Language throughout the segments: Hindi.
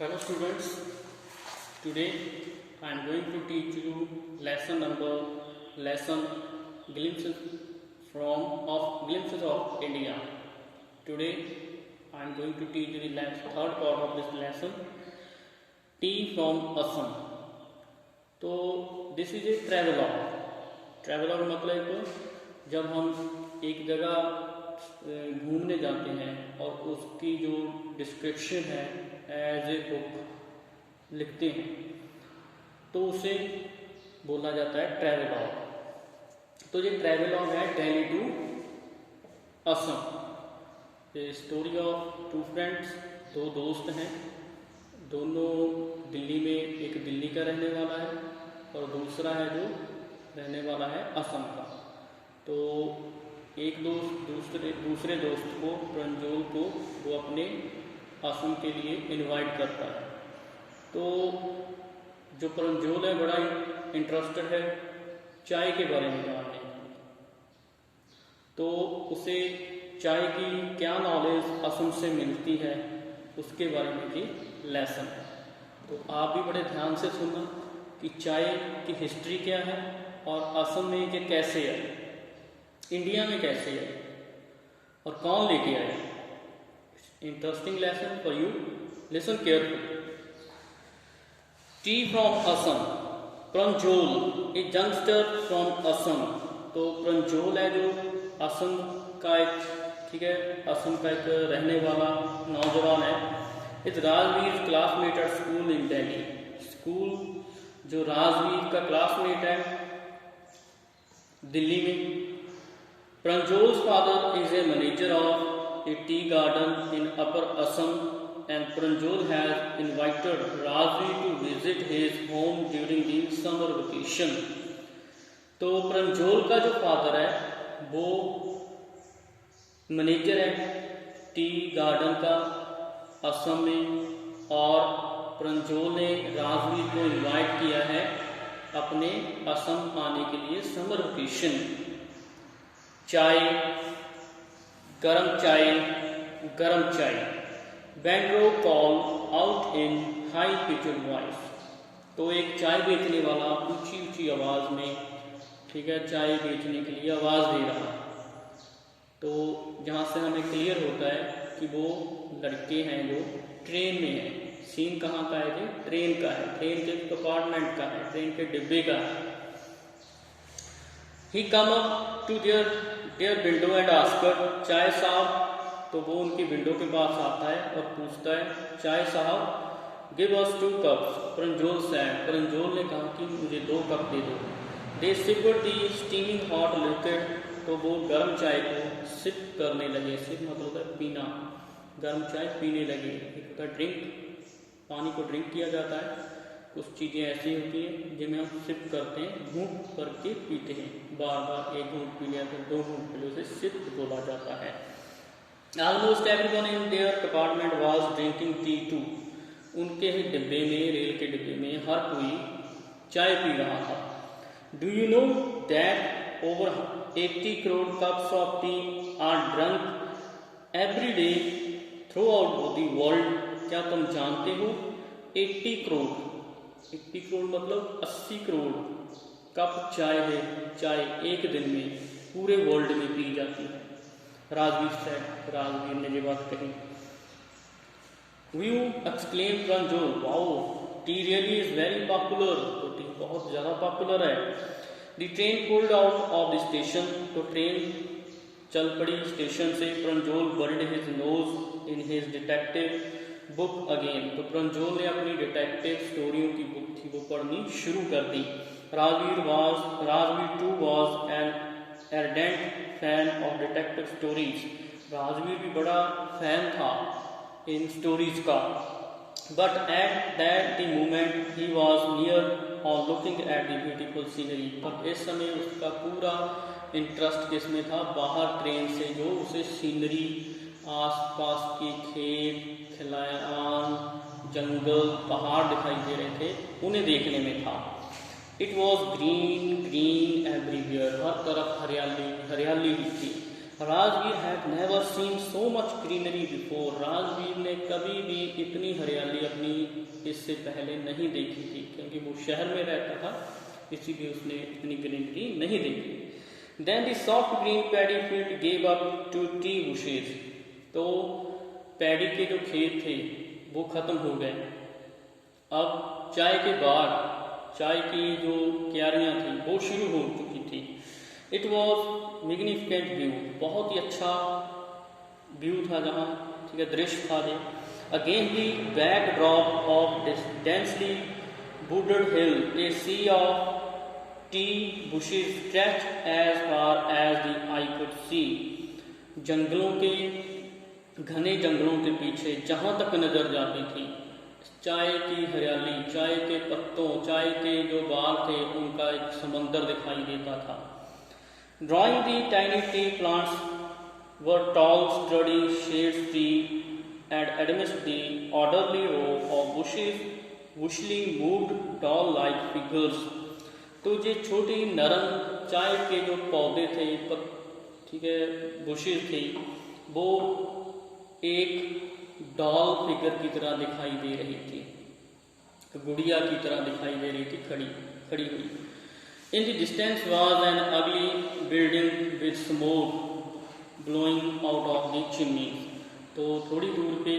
Hello students, today I am going to teach you lesson glimpses glimpses of India. Today I am going to teach you the third part of this lesson, tea from Assam. तो दिस इज ए ट्रैवलॉग मतलब जब हम एक जगह घूमने जाते हैं और उसकी जो डिस्क्रिप्शन है एज ए बुक लिखते हैं तो उसे बोला जाता है ट्रैवलॉग। तो ये ट्रैवलॉग है दिल्ली टू असम। ये स्टोरी ऑफ टू फ्रेंड्स, दो दोस्त हैं, दोनों दिल्ली में, एक दिल्ली का रहने वाला है और दूसरा है जो रहने वाला है असम का। तो एक दोस्त दूसरे दोस्त को, प्रंजोल को, वो अपने असम के लिए इनवाइट करता है। तो जो प्रंजोल है बड़ा इंटरेस्टेड है चाय के बारे में जानने में, तो उसे चाय की क्या नॉलेज असम से मिलती है उसके बारे में भी लेसन है। तो आप भी बड़े ध्यान से सुनना कि चाय की हिस्ट्री क्या है और असम में ये कैसे है, इंडिया में कैसे है और कौन लेके आए। Interesting lesson for you, listen careful. Tea from Assam, Pranjol a youngster from Assam. तो प्रंजोल है जो असम का असम का एक रहने वाला नौजवान है। Is Rajveer classmate at school in Delhi. School जो राजवीर का क्लासमेट है दिल्ली में। Pranjol's father is a manager of a tea garden in upper Assam and Pranjol has invited Rajveer to visit his home during the summer vacation. तो प्रंजोल का जो फादर है वो मैनेजर है टी गार्डन का असम में, और प्रंजोल ने राजवीर को इनवाइट किया है अपने असम आने के लिए समर वेकेशन। चाय, गरम चाय। Vendor call out in high pitched voice. तो एक चाय बेचने वाला ऊंची आवाज में चाय बेचने के लिए आवाज दे रहा है। तो जहाँ से हमें क्लियर होता है कि वो लड़के हैं जो ट्रेन में है। सीन कहाँ का है? ट्रेन का है, ट्रेन के कंपार्टमेंट का है, ट्रेन के डिब्बे का है। He come up to their window and asked, chai sahab. तो वो उनकी विंडो के पास आता है और पूछता है, चाय साहब, give us 2 cups. Pranjol said, Pranjol ने कहा कि मुझे 2 कप दे दो। They sipped the steaming hot liquid. तो वो गर्म चाय को सिप करने लगे। सिप मतलब है पीना, गर्म चाय पीने लगे। एक ड्रिंक, पानी को ड्रिंक किया जाता है। कुछ चीज़ें ऐसी होती हैं जिन्हें हम सिप करते हैं, घूंट करके पीते हैं। बार बार एक घूंट पी लिया, फिर 2 घूंट पी लिया, उसे सिप बोला जाता है। Almost everyone in their compartment was drinking tea too. उनके ही डिब्बे में, रेल के डिब्बे में हर कोई चाय पी रहा था। Do you know that over 80 crore cups of T R drunk every day through out the world. क्या तुम जानते हो 80 करोड़ मतलब 80 करोड़ कप चाय है, चाय एक दिन में पूरे वर्ल्ड में पी जाती है। राजवीर ने ये बात कही। व्यू exclaim Pranjol, wow, tea really is very popular. तो टी बहुत ज़्यादा पॉपुलर है। The train pulled out of the station. तो ट्रेन चल पड़ी स्टेशन से। Pranjol buried his nose in his detective book again. तो प्रंजोल ने अपनी डिटेक्टिव स्टोरियों की बुक थी वो पढ़नी शुरू कर दी। Rajveer too was an ardent fan of detective stories. Rajveer भी बड़ा फैन था इन स्टोरीज का। But at that the moment he was near और looking at the beautiful scenery. पर इस समय उसका पूरा इंटरेस्ट किसमें था? बाहर ट्रेन से जो उसे सीनरी, आसपास के खेत खलिहान, जंगल, पहाड़ दिखाई दे रहे थे, उन्हें देखने में था। It was green everywhere. हर तरफ हरियाली ही थी। Rajveer had never seen so much greenery before. Rajveer ने कभी भी इतनी हरियाली अपनी इससे पहले नहीं देखी थी, क्योंकि वो शहर में रहता था, इसीलिए उसने इतनी ग्रीनरी नहीं देखी। Then the soft green paddy field gave up to tea bushes. तो पैडी के जो खेत थे वो खत्म हो गए। अब चाय के बाग, चाय की जो क्यारियाँ थी वो शुरू हो चुकी थी। इट वॉज मैग्निफिकेंट व्यू, बहुत ही अच्छा व्यू था जहाँ, ठीक है, दृश्य था ये। Again the back drop of this densely wooded hill, a sea of tea bushes stretched as far as the eye could see। जंगलों के, घने जंगलों के पीछे जहाँ तक नजर जाती थी चाय की हरियाली, चाय के पत्तों, चाय के जो बाग थे उनका एक समंदर दिखाई देता था। Drawing the tiny tea plants were tall, sturdy shade tree, and amidst the orderly row of bushes, bushly moved doll-like figures। तो ये छोटी नरम चाय के जो पौधे थे, ठीक है, बुशेज थी, वो एक डॉल फिगर की तरह दिखाई दे रही थी, गुड़िया की तरह दिखाई दे रही थी, खड़ी हुई। In the distance was an ugly building with smoke blowing out of the chimneys। तो थोड़ी दूर पे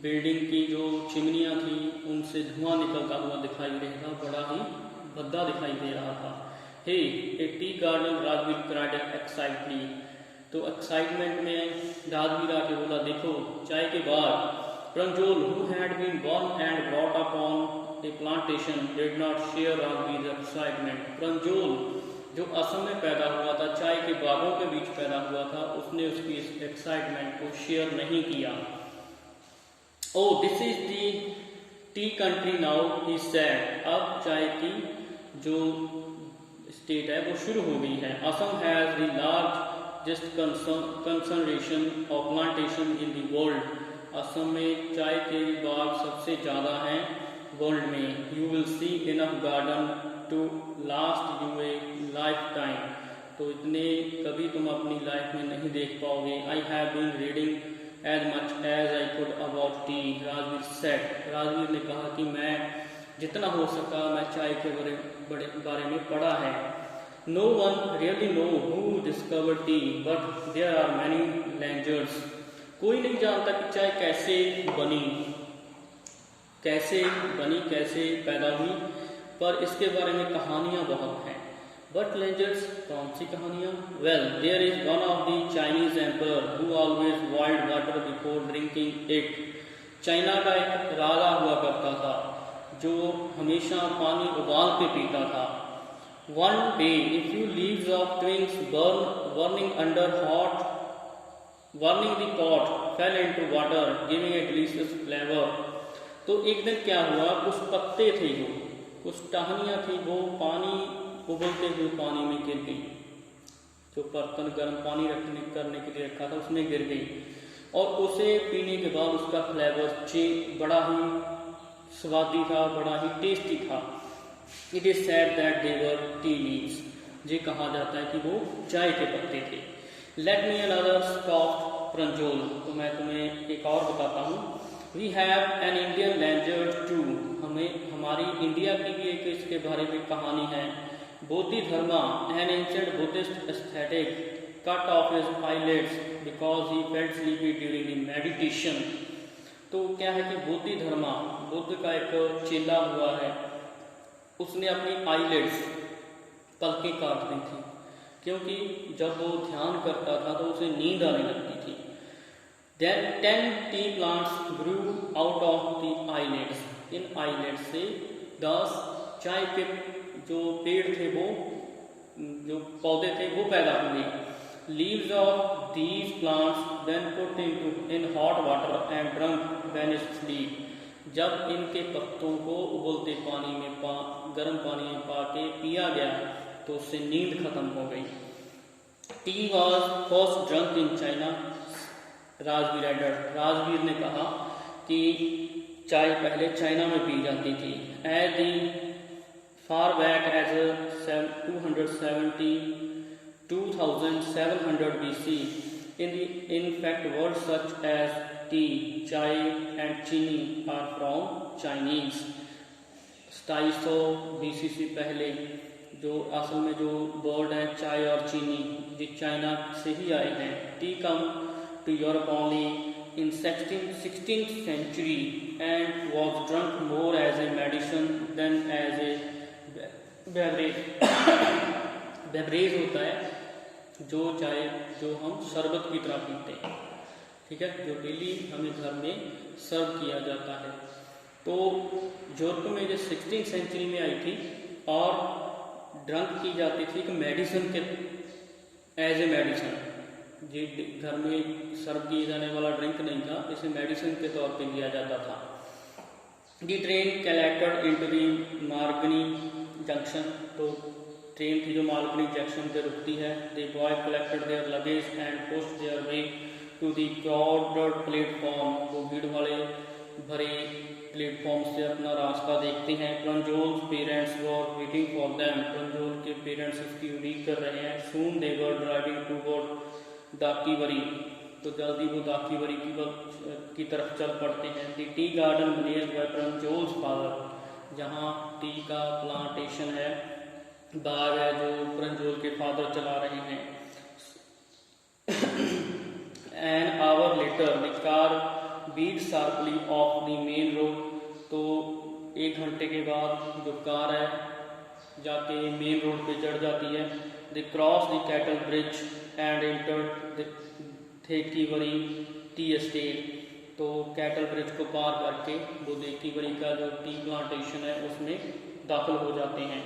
बिल्डिंग की जो चिमनियाँ थी उनसे धुआं निकलता हुआ दिखाई दे रहा था, बड़ा ही भद्दा दिखाई दे रहा था। Hey a tea garden, Rajveer cried excitedly. तो एक्साइटमेंट में राजवीर आके बोला, देखो चाय के बाद। प्रंजोल who had been born and brought up on a plantation did not share Rajveer's excitement। प्रंजोल जो असम में पैदा हुआ था, चाय के बागों के बीच पैदा हुआ था, उसने उसकी इस एक्साइटमेंट को शेयर नहीं किया। Oh this is the T country now he said. अब चाय की जो स्टेट है वो शुरू हो गई है। Assam has the largest concentration of plantation in the world. Assam में चाय के बाग सबसे ज़्यादा हैं वर्ल्ड में। You will see enough garden to last you a life time. तो इतने कभी तुम अपनी लाइफ में नहीं देख पाओगे। I have been reading as much as I could about tea, Rajveer said. Rajveer ने कहा कि मैं जितना हो सका मैं चाय के बारे में पढ़ा है। No one really know who discover tea but there are many लैंजर्स। कोई नहीं जानता कि चाय कैसे बनी, कैसे पैदा हुई, पर इसके बारे में कहानियाँ बहुत हैं। बट लेजेंड्स, कौन सी कहानियाँ? Well there is one of the Chinese emperor who always boiled water before drinking it. China का एक राजा हुआ करता था जो हमेशा पानी उबाल के पीता था। One day if you leaves of twigs burning under hot warning the pot fell into water giving a delicious flavor। तो एक दिन क्या हुआ, कुछ पत्ते थे, जो कुछ टहनियाँ थी, वो पानी उबलते हुए पानी में गिर गई। जो बर्तन गर्म पानी करने के लिए रखा था उसमें गिर गई, और उसे पीने के बाद उसका फ्लेवर बड़ा ही स्वादी था, बड़ा ही टेस्टी था। It is said that they were tea leaves. ये कहा जाता है कि वो चाय के पत्ते थे। Let me another stop Pranjol. तो मैं तुम्हें एक और बताता हूँ। We have an Indian legend too. हमारी इंडिया की भी एक इसके बारे में कहानी है। Bodhidharma an ancient Buddhist ascetic cut off his eyelids because he felt sleepy during the meditation. तो क्या है कि बोधिधर्मा, बुद्ध का एक चेला हुआ है, उसने अपनी आईलिड्स, पलकें काट दी थी, क्योंकि जब वो ध्यान करता था तो उसे नींद आने लगती थी। Then 10 tea plants grew out of the eyelids। In eyelids से 10 चाय के जो पेड़ थे, वो जो पौधे थे वो पैदा हुए। Leaves of these plants then put in hot water and drunk when it sleep। जब इनके पत्तों को उबलते पानी में गर्म पानी में पा के पिया गया तो उससे नींद खत्म हो गई। Tea was first drunk in China, Rajveer added. Rajveer ने कहा कि चाय पहले चाइना में पी जाती थी। As the far back as 270 2700 BC. In fact, words such as tea, chai and chini are from Chinese. 2700 BC से पहले जो असल में जो वर्ड है चाय और चीनी ये चाइना से ही आए हैं. Tea come to Europe only in 16th century and was drunk more as a medicine than as a beverage. beverage होता है जो चाय जो हम शरबत की तरह पीते हैं, ठीक है, जो डेली हमें घर में सर्व किया जाता है. तो यूरोप में जो 16th सेंचुरी में आई थी और ड्रंक की जाती थी कि मेडिसिन के एज ए मेडिसिन, ये घर में सर्व किए जाने वाला ड्रिंक नहीं था, इसे मेडिसिन के तौर पे लिया जाता था. The train collected into the Mariani junction, तो ट्रेन थी जो मार्गनी जंक्शन पे रुकती है. The boy collected their luggage and pushed their way to the crowded platform, वो भीड़ वाले भरे प्लेटफॉर्म से अपना रास्ता देखते हैं. Pranjol's parents were waiting for them, Pranjol के पेरेंट्स उसकी उम्मीद कर रहे हैं. सून दे वर ड्राइविंग टूवर्ड दाकीवरी, तो जल्दी वो दाकीवरी की तरफ चल पड़ते हैं. The tea garden managed by Pranjol's father, जहाँ टी का प्लांटेशन है, बाग है जो प्रंजोल के फादर चला रहे हैं. An hour later the car beat sharply off the main road, तो 1 घंटे के बाद जो कार है जाके मेन रोड पे चढ़ जाती है. They cross the cattle bridge and entered the Thekiwari tea estate, तो कैटल ब्रिज को पार करके वो थेकीवरी का जो टी प्लांटेशन है उसमें दाखिल हो जाते हैं.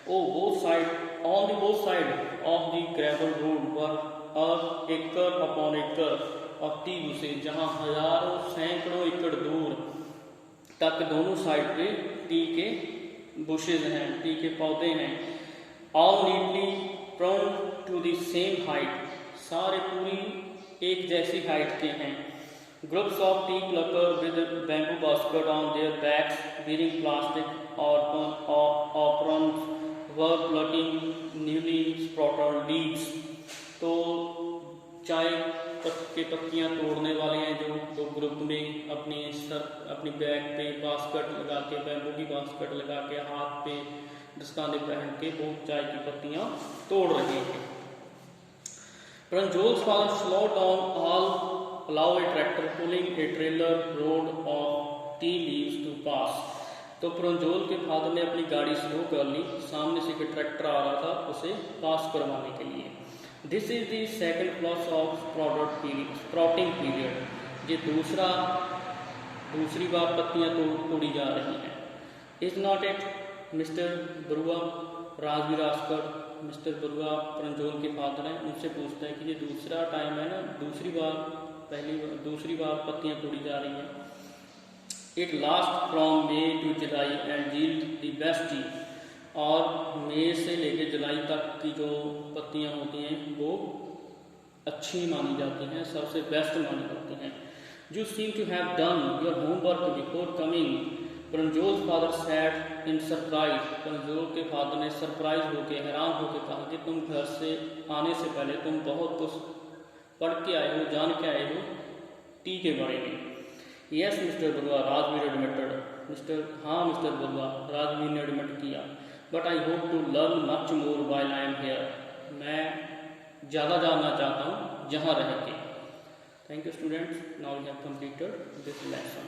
Both side on the both side of the gravel road were acre upon एकड़ ऑफ टी बुशेज, जहाँ हजारों सैकड़ों एकड़ दूर तक दोनों साइड पे टी के बुशेज हैं, टी के पौधे हैं. All neatly pruned to the same height, सारे पूरी एक जैसी हाइट के हैं. Groups of tea plucker with bamboo basket on their backs wearing plastic aprons were plucking newly sprouted leaves, तो चाय के पत्तियां तोड़ने वाले हैं जो दो ग्रुप में अपनी बैग पे बास्केट लगा के, बैम्बू की बास्केट लगा के, हाथ पे दस्ताने पहन के वो चाय की पत्तियां तोड़ रहे हैं. Pranjol's father slow down all allow a tractor pulling a trailer road of tea leaves to pass, तो प्रंजोल के फादर ने अपनी गाड़ी स्लो कर ली, सामने से एक ट्रैक्टर आ रहा था उसे पास करवाने के लिए. This is the second flush of sprouting period, ये दूसरी बार पत्तियां तोड़ी जा रही हैं. Is not it mister Barua, Rajvir asked, mister Barua Pranjol के फादर हैं, उनसे पूछता है कि ये दूसरा टाइम है ना, दूसरी बार पत्तियां तोड़ी जा रही हैं. It last from May to July and yield the best tea, और मई से लेकर जुलाई तक की जो पत्तियां होती हैं वो अच्छी मानी जाती हैं, सबसे बेस्ट मानी जाती हैं. You seem to have done your homework before coming, Pranjol's father said in surprise, Pranjol के फादर ने सरप्राइज होकर, हैरान होकर कहा कि तुम घर से आने से पहले तुम बहुत कुछ पढ़ के आए हो, जान के आए हो टी के बारे में. Yes mister Barua, Rajveer admitted, हाँ मिस्टर बरुआ, राजवीर ने एडमिट किया. But I hope to learn much more while I am here, मैं ज़्यादा जानना चाहता हूँ जहाँ रह के. Thank you students, now we have completed this lesson.